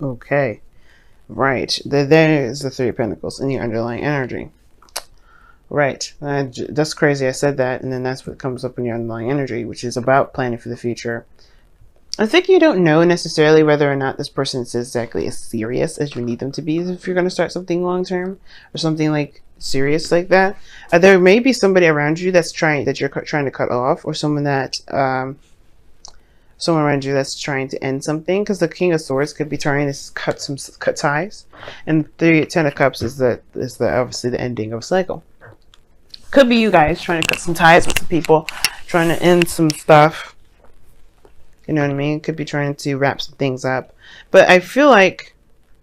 Okay. Right. There is the Three of Pentacles in your underlying energy. Right. That's crazy. I said that, and then that's what comes up in your underlying energy, which is about planning for the future. I think you don't know necessarily whether or not this person is exactly as serious as you need them to be if you're going to start something long term or something like serious like that. There may be somebody around you that you're trying to cut off, or someone around you that's trying to end something, because the King of Swords could be trying to cut ties, and the Ten of Cups is obviously the ending of a cycle. Could be you guys trying to cut some ties with some people, trying to end some stuff. You know what I mean? Could be trying to wrap some things up. But I feel like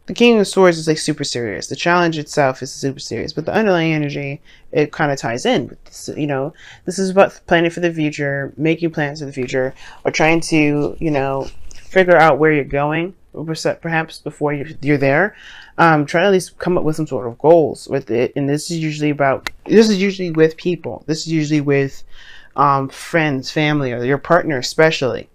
the King of Swords is like super serious. The challenge itself is super serious. But the underlying energy, it kind of ties in with this. You know, this is about planning for the future, making plans for the future, or trying to, you know, figure out where you're going, perhaps before you're there. Try to at least come up with some sort of goals with it. And this is usually with people. This is usually with friends, family, or your partner especially.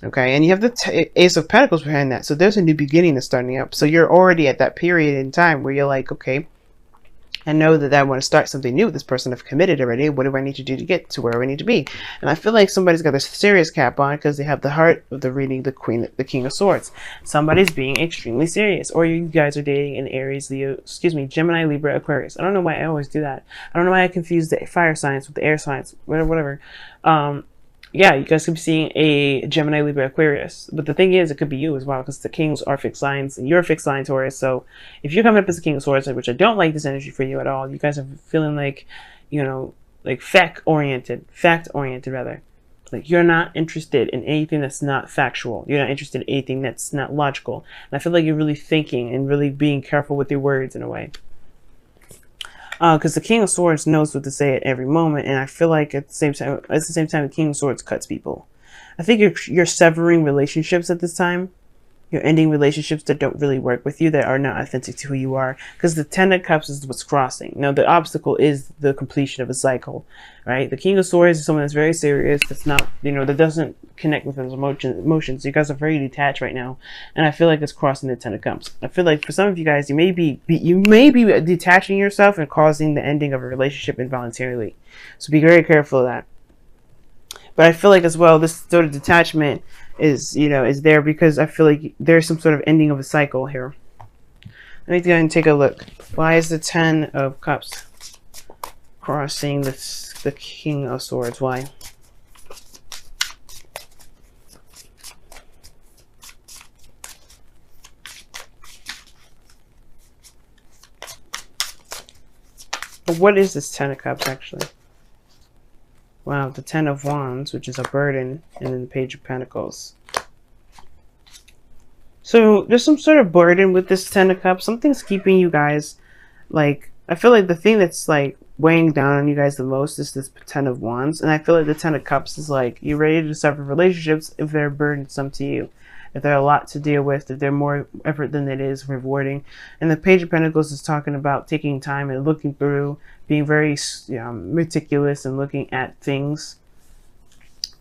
Okay, and you have the Ace of Pentacles behind that. So there's a new beginning that's starting up. So you're already at that period in time where you're like, okay, I know that I want to start something new with this person. I've committed already. What do I need to do to get to where I need to be? And I feel like somebody's got a serious cap on because they have the heart of the reading, the King of Swords. Somebody's being extremely serious. Or you guys are dating an Aries, Gemini, Libra, Aquarius. I don't know why I always do that. I don't know why I confuse the fire signs with the air signs, whatever. Yeah, you guys could be seeing a Gemini, Libra, Aquarius. But the thing is, it could be you as well, because the Kings are fixed signs, and you're a fixed sign, Taurus. So if you're coming up as a King of Swords, which I don't like this energy for you at all, you guys are feeling like, you know, like fact-oriented rather. Like you're not interested in anything that's not factual. You're not interested in anything that's not logical. And I feel like you're really thinking and really being careful with your words in a way. Because the King of Swords knows what to say at every moment, and I feel like at the same time, the King of Swords cuts people. I think you're severing relationships at this time. You're ending relationships that don't really work with you, that are not authentic to who you are. Because the Ten of Cups is what's crossing. Now, the obstacle is the completion of a cycle, right? The King of Swords is someone that's very serious, that's not, you know, that doesn't connect with his emotions. You guys are very detached right now, and I feel like it's crossing the Ten of Cups. I feel like for some of you guys, you may be detaching yourself and causing the ending of a relationship involuntarily. So be very careful of that. But I feel like as well, this sort of detachment is, you know, is there because I feel like there's some sort of ending of a cycle here. Let me go ahead and take a look. Why is the Ten of Cups crossing the King of Swords? Why? But what is this Ten of Cups actually? Wow, the Ten of Wands, which is a burden, and then the Page of Pentacles. So there's some sort of burden with this Ten of Cups. Something's keeping you guys, like, I feel like the thing that's like weighing down on you guys the most is this Ten of Wands. And I feel like the Ten of Cups is like, you're ready to sever relationships if they're burdensome to you. If they're a lot to deal with, if they're more effort than it is rewarding. And the Page of Pentacles is talking about taking time and looking through, being very meticulous and looking at things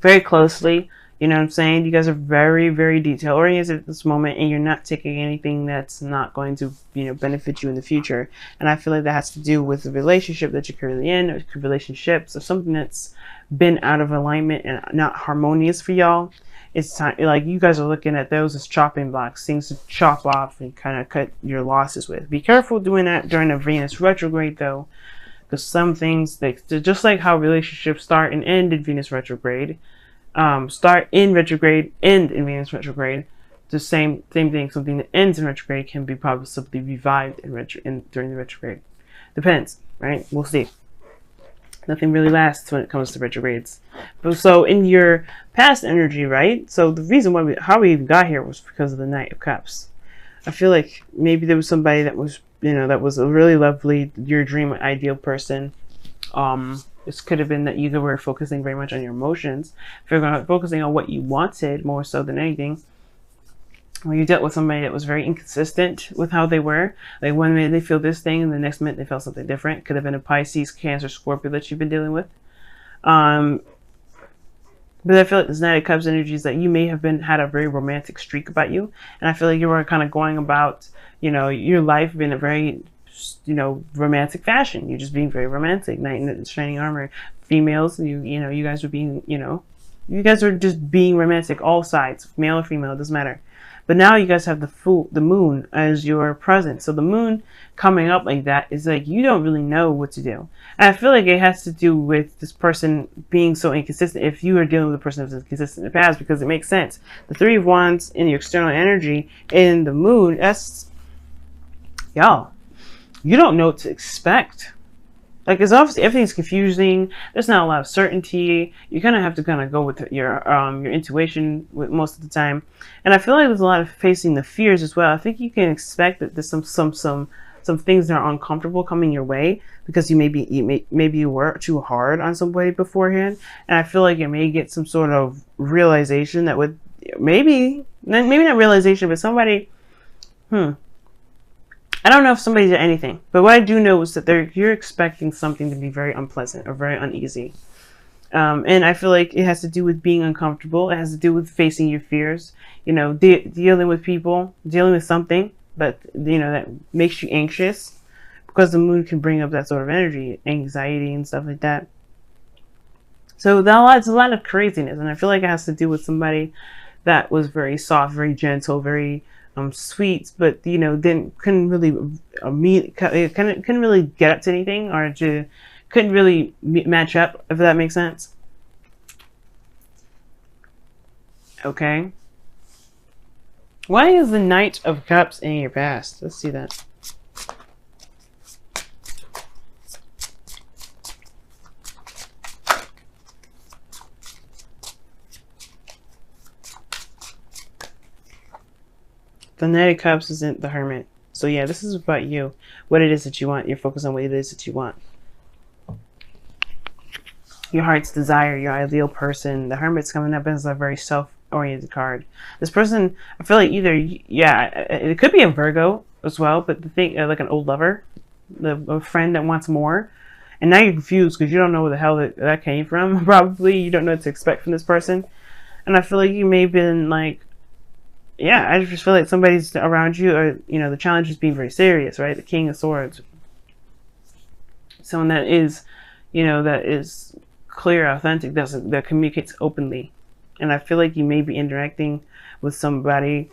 very closely. You know what I'm saying? You guys are very, very detail oriented at this moment, and you're not taking anything that's not going to, you know, benefit you in the future. And I feel like that has to do with the relationship that you're currently in, or relationships, or something that's been out of alignment and not harmonious for y'all. It's time, like, you guys are looking at those as chopping blocks, things to chop off and kind of cut your losses with. Be careful doing that during a Venus retrograde, though, because some things, just like how relationships start and end in Venus retrograde, start in retrograde, end in Venus retrograde, the same thing. Something that ends in retrograde can be possibly revived during the retrograde. Depends, right? We'll see. Nothing really lasts when it comes to retrogrades. But so in your past energy, right? So the reason why how we even got here was because of the Knight of Cups. I feel like maybe there was somebody that was, you know, that was a really lovely, your dream ideal person. This could have been that you were focusing very much on your emotions, focusing on what you wanted more so than anything. When you dealt with somebody that was very inconsistent with how they were, like one minute they feel this thing and the next minute they felt something different. Could have been a Pisces, Cancer, Scorpio that you've been dealing with. But I feel like this Knight of Cups energy is that you may have had a very romantic streak about you. And I feel like you were kind of going about, your life in a very, romantic fashion. You're just being very romantic. Knight in shining armor. Females, you guys were being, you guys are just being romantic, all sides, male or female, it doesn't matter. But now you guys have the moon as your present. So the moon coming up like that is like you don't really know what to do. And I feel like it has to do with this person being so inconsistent. If you are dealing with a person that's inconsistent in the past, because it makes sense. The Three of Wands in your external energy in the moon, that's, y'all, you don't know what to expect. Like, it's obviously everything's confusing. There's not a lot of certainty. You kind of have to go with your intuition with most of the time. And I feel like there's a lot of facing the fears as well. I think you can expect that there's some things that are uncomfortable coming your way because maybe you were too hard on somebody beforehand. And I feel like you may get some sort of realization that would maybe not realization, but somebody, I don't know if somebody did anything, but what I do know is that you're expecting something to be very unpleasant or very uneasy. And I feel like it has to do with being uncomfortable. It has to do with facing your fears, dealing with people, dealing with something, but, that makes you anxious, because the moon can bring up that sort of energy, anxiety and stuff like that. So it's a lot of craziness. And I feel like it has to do with somebody that was very soft, very gentle, very sweet, but couldn't really couldn't really get up to anything, or couldn't really match up, if that makes sense. Okay, why is the Knight of Cups in your past? Let's see that. The Knight of Cups isn't the Hermit. So yeah, this is about you. What it is that you want. You're focused on what it is that you want. Your heart's desire, your ideal person. The Hermit's coming up as a very self-oriented card. This person, I feel like it could be a Virgo as well, but the thing, like an old lover, a friend that wants more. And now you're confused because you don't know where the hell that came from. Probably you don't know what to expect from this person. And I feel like you may have been like, yeah, I just feel like somebody's around you, or, the challenge is being very serious, right? The King of Swords. Someone that is, that is clear, authentic, that communicates openly. And I feel like you may be interacting with somebody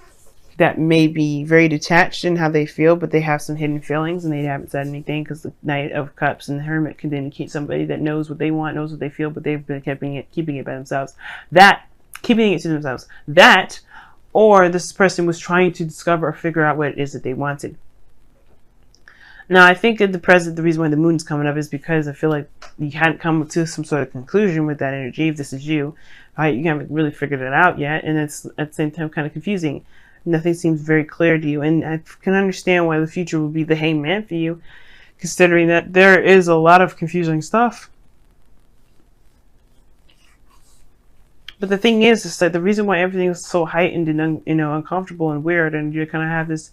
that may be very detached in how they feel, but they have some hidden feelings and they haven't said anything, because the Knight of Cups and the Hermit can indicate somebody that knows what they want, knows what they feel, but they've been keeping it by themselves. Keeping it to themselves. Or this person was trying to discover or figure out what it is that they wanted. Now, I think at the present, the reason why the moon's coming up is because I feel like you hadn't come to some sort of conclusion with that energy. If this is you, right, you haven't really figured it out yet, and it's at the same time kind of confusing. Nothing seems very clear to you, and I can understand why the future will be the Hangman for you, considering that there is a lot of confusing stuff. But the thing is that the reason why everything is so heightened and uncomfortable and weird, and you kind of have this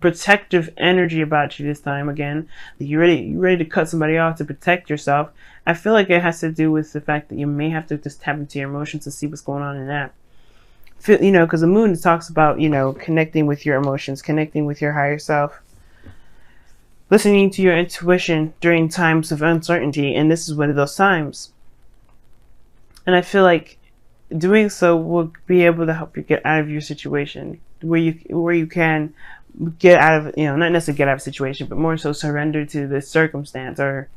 protective energy about you this time again, that you're ready to cut somebody off to protect yourself. I feel like it has to do with the fact that you may have to just tap into your emotions to see what's going on in that. Because the moon talks about connecting with your emotions, connecting with your higher self, listening to your intuition during times of uncertainty, and this is one of those times. And I feel like doing so will be able to help you get out of your situation, where you can get out of, not necessarily get out of a situation, but more so surrender to the circumstance, or,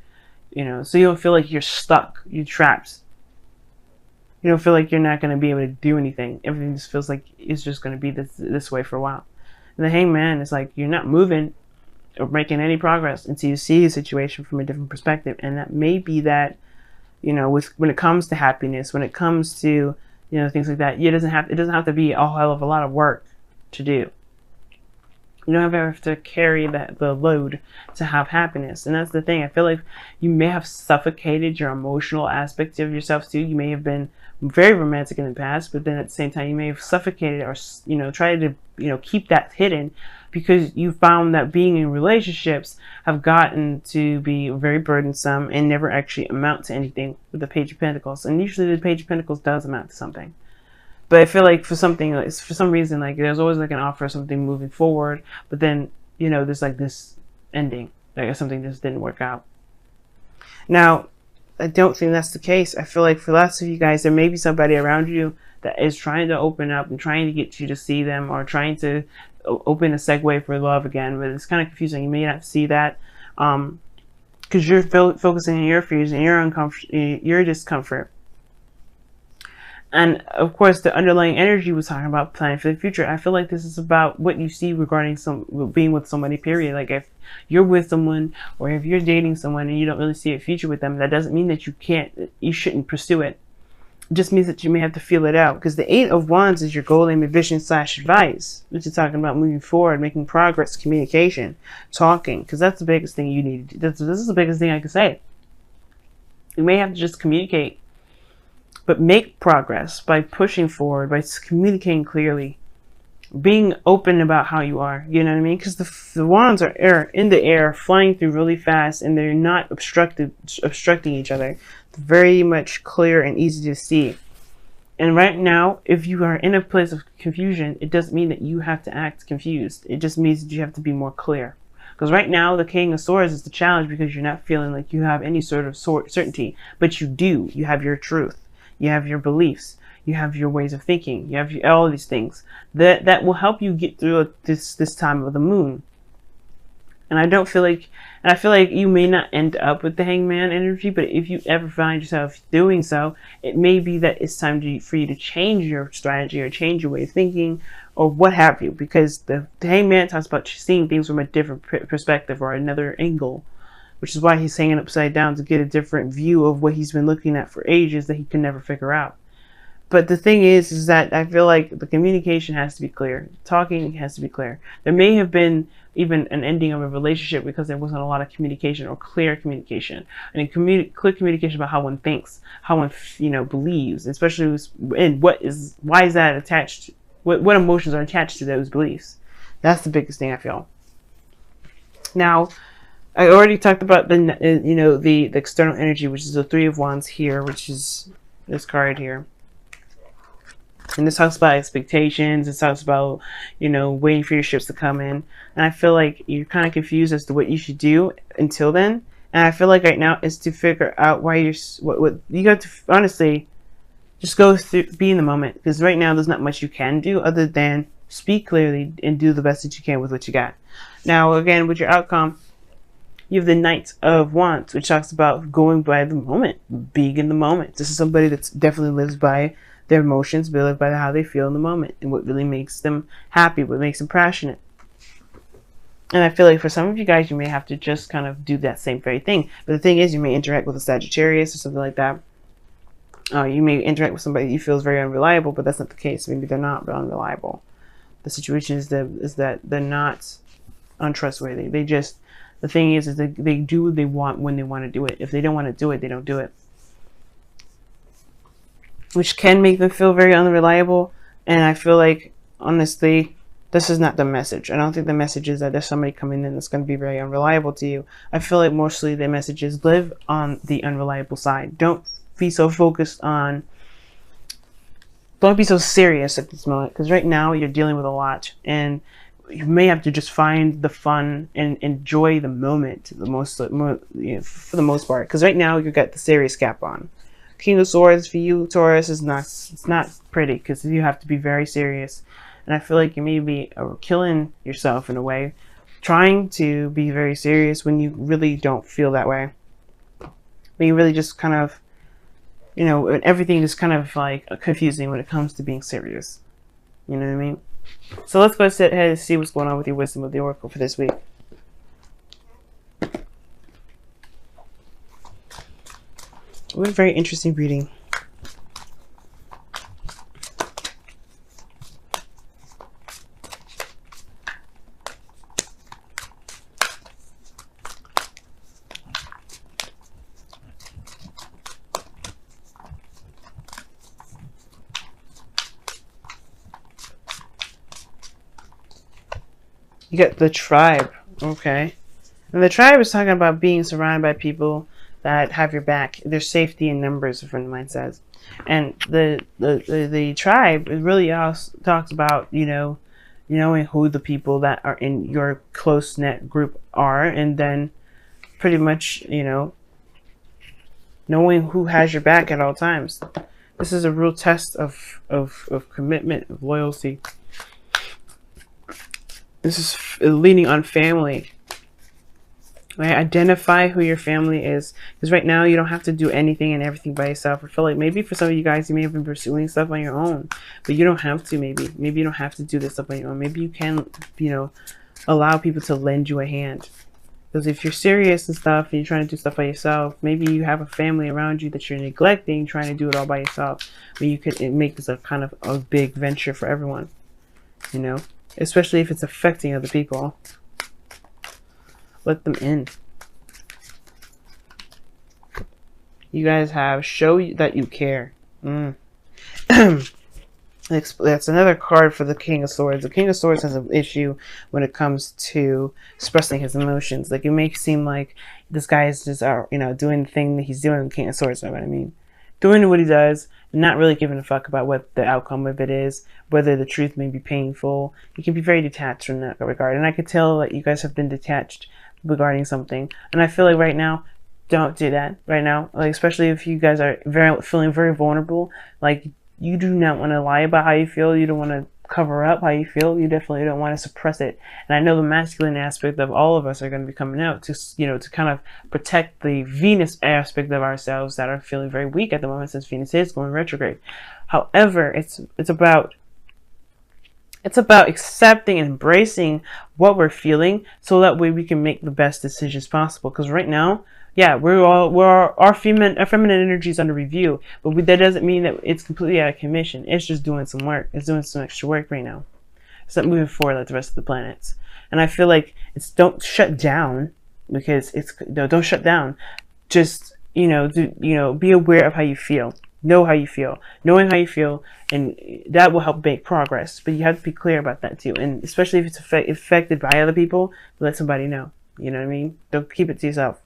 so you don't feel like you're stuck, you're trapped. You don't feel like you're not going to be able to do anything. Everything just feels like it's just going to be this way for a while. And the Hangman is like, you're not moving or making any progress until you see a situation from a different perspective. And that may be that, when it comes to happiness, when it comes to, things like that, it doesn't have to be a hell of a lot of work to do. You don't ever have to carry the load to have happiness. And that's the thing. I feel like you may have suffocated your emotional aspect of yourself too. You may have been very romantic in the past, but then at the same time you may have suffocated or, you know, tried to, you know, keep that hidden, because you found that being in relationships have gotten to be very burdensome and never actually amount to anything with the Page of Pentacles. And usually the Page of Pentacles does amount to something. But I feel like for something, like, for some reason, like there's always like an offer of something moving forward, but then, you know, there's like this ending, like something just didn't work out. Now, I don't think that's the case. I feel like for lots of you guys, there may be somebody around you that is trying to open up and trying to get you to see them, or trying to open a segue for love again, but it's kind of confusing. You may not see that because you're focusing on your fears and your discomfort. And of course, the underlying energy was talking about planning for the future. I feel like this is about what you see regarding being with somebody, period. Like if you're with someone, or if you're dating someone and you don't really see a future with them, that doesn't mean that you shouldn't pursue it. It just means that you may have to feel it out, because the 8 of Wands is your goal, aim, vision / advice, which is talking about moving forward, making progress, communication, talking, because that's the biggest thing you need to do. This is the biggest thing I can say. You may have to just communicate, but make progress by pushing forward, by communicating clearly, being open about how you are. You know what I mean? Because the wands are in the air, flying through really fast, and they're not obstructing each other. They're very much clear and easy to see. And right now, if you are in a place of confusion, it doesn't mean that you have to act confused. It just means that you have to be more clear. Because right now, the King of Swords is the challenge, because you're not feeling like you have any sort of certainty. But you do. You have your truth. You have your beliefs. You have your ways of thinking. You have all of these things that will help you get through this time of the moon. And I feel like you may not end up with the Hangman energy, but if you ever find yourself doing so, it may be that it's time for you to change your strategy, or change your way of thinking, or what have you, because the Hangman talks about seeing things from a different perspective or another angle, which is why he's hanging upside down, to get a different view of what he's been looking at for ages that he can never figure out. But the thing is that I feel like the communication has to be clear. Talking has to be clear. There may have been even an ending of a relationship because there wasn't a lot of communication, or clear communication, and clear communication about how one thinks, how one believes, especially in why is that attached? What emotions are attached to those beliefs? That's the biggest thing I feel. Now, I already talked about the external energy, which is the 3 of Wands here, which is this card here. And this talks about expectations. It talks about, waiting for your ships to come in. And I feel like you're kind of confused as to what you should do until then. And I feel like right now is to figure out why what you got to honestly just go through, be in the moment. Because right now there's not much you can do other than speak clearly and do the best that you can with what you got. Now, again, with your outcome, you have the Knight of Wands, which talks about going by the moment, being in the moment. This is somebody that definitely lives by their emotions, but live by how they feel in the moment and what really makes them happy, what makes them passionate. And I feel like for some of you guys, you may have to just kind of do that same very thing. But the thing is, you may interact with a Sagittarius or something like that. You may interact with somebody you feel is very unreliable, but that's not the case. Maybe they're not unreliable. The situation is that they're not untrustworthy. The thing is that they do what they want when they want to do it. If they don't want to do it, they don't do it. Which can make them feel very unreliable. And I feel like, honestly, this is not the message. I don't think the message is that there's somebody coming in that's going to be very unreliable to you. I feel like mostly the message is live on the unreliable side. Don't be so focused on, don't be so serious at this moment. Because right now you're dealing with a lot. And you may have to just find the fun and enjoy the moment for the most part. Because right now you've got the serious cap on. King of Swords for you, Taurus, it's not pretty, because you have to be very serious. And I feel like you may be killing yourself in a way, trying to be very serious when you really don't feel that way. When you really just kind of, everything is kind of like confusing when it comes to being serious. You know what I mean? So let's go ahead and see what's going on with your wisdom of the Oracle for this week. What a very interesting reading. You got the tribe. Okay. And the tribe is talking about being surrounded by people that have your back. There's safety in numbers, a friend of mine says. And the tribe really also talks about, you know, knowing who the people that are in your close knit group are, and then pretty much, you know, knowing who has your back at all times. This is a real test of commitment, of loyalty. This is leaning on family. Right? Identify who your family is. Because right now you don't have to do anything and everything by yourself. I feel like maybe for some of you guys, you may have been pursuing stuff on your own. But you don't have to, maybe. Maybe you don't have to do this stuff on your own. Maybe you can, you know, allow people to lend you a hand. Because if you're serious and stuff, and you're trying to do stuff by yourself, maybe you have a family around you that you're neglecting, trying to do it all by yourself. But you could make this a kind of a big venture for everyone. You know? Especially if it's affecting other people. Let them in. You guys have show that you care. That's another card for the King of Swords. The King of Swords has an issue when it comes to expressing his emotions. Like, it may seem like this guy is just, you know, doing the thing that he's doing. The King of Swords, you know what I mean? Doing what he does, and not really giving a fuck about what the outcome of it is, whether the truth may be painful. You can be very detached from that regard. And I could tell that you guys have been detached regarding something. And I feel like right now, don't do that right now. Like, especially if you guys are feeling very vulnerable. Like, you do not want to lie about how you feel. You don't want to cover up how you feel. You definitely don't want to suppress it. And I know the masculine aspect of all of us are going to be coming out to, you know, to kind of protect the Venus aspect of ourselves that are feeling very weak at the moment, since Venus is going retrograde. However, it's about accepting and embracing what we're feeling, so that way we can make the best decisions possible. Because right now, yeah, our feminine energy is under review, but that doesn't mean that it's completely out of commission. It's just doing some work. It's doing some extra work right now. It's not moving forward like the rest of the planets. And I feel like don't shut down, because don't shut down. Just, you know, be aware of how you feel. Know how you feel. Knowing how you feel, and that will help make progress. But you have to be clear about that too. And especially if it's affected by other people, let somebody know. You know what I mean? Don't keep it to yourself.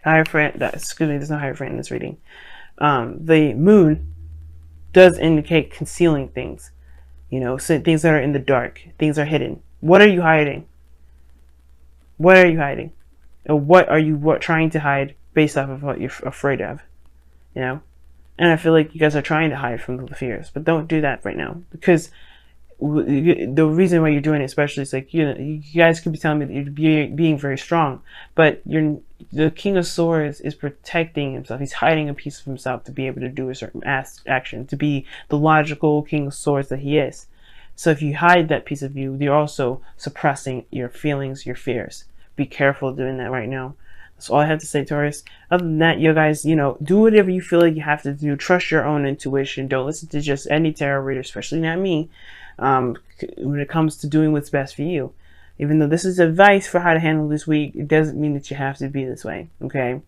Excuse me, there's no Hierophant in this reading. The moon does indicate concealing things. You know, so things that are in the dark. Things are hidden. What are you hiding? What are you hiding? Or what are you trying to hide based off of what you're afraid of? You know? And I feel like you guys are trying to hide from the fears. But don't do that right now. Because the reason why you're doing it, especially, is like, you know, you guys could be telling me that you're being very strong, but the King of Swords is protecting himself. He's hiding a piece of himself to be able to do a certain action, to be the logical King of Swords that he is. So if you hide that piece of you, you're also suppressing your feelings, your fears. Be careful doing that right now. That's all I have to say, Taurus. Other than that, you guys, you know, do whatever you feel like you have to do. Trust your own intuition. Don't listen to just any tarot reader, especially not me, when it comes to doing what's best for you. Even though this is advice for how to handle this week, it doesn't mean that you have to be this way, okay?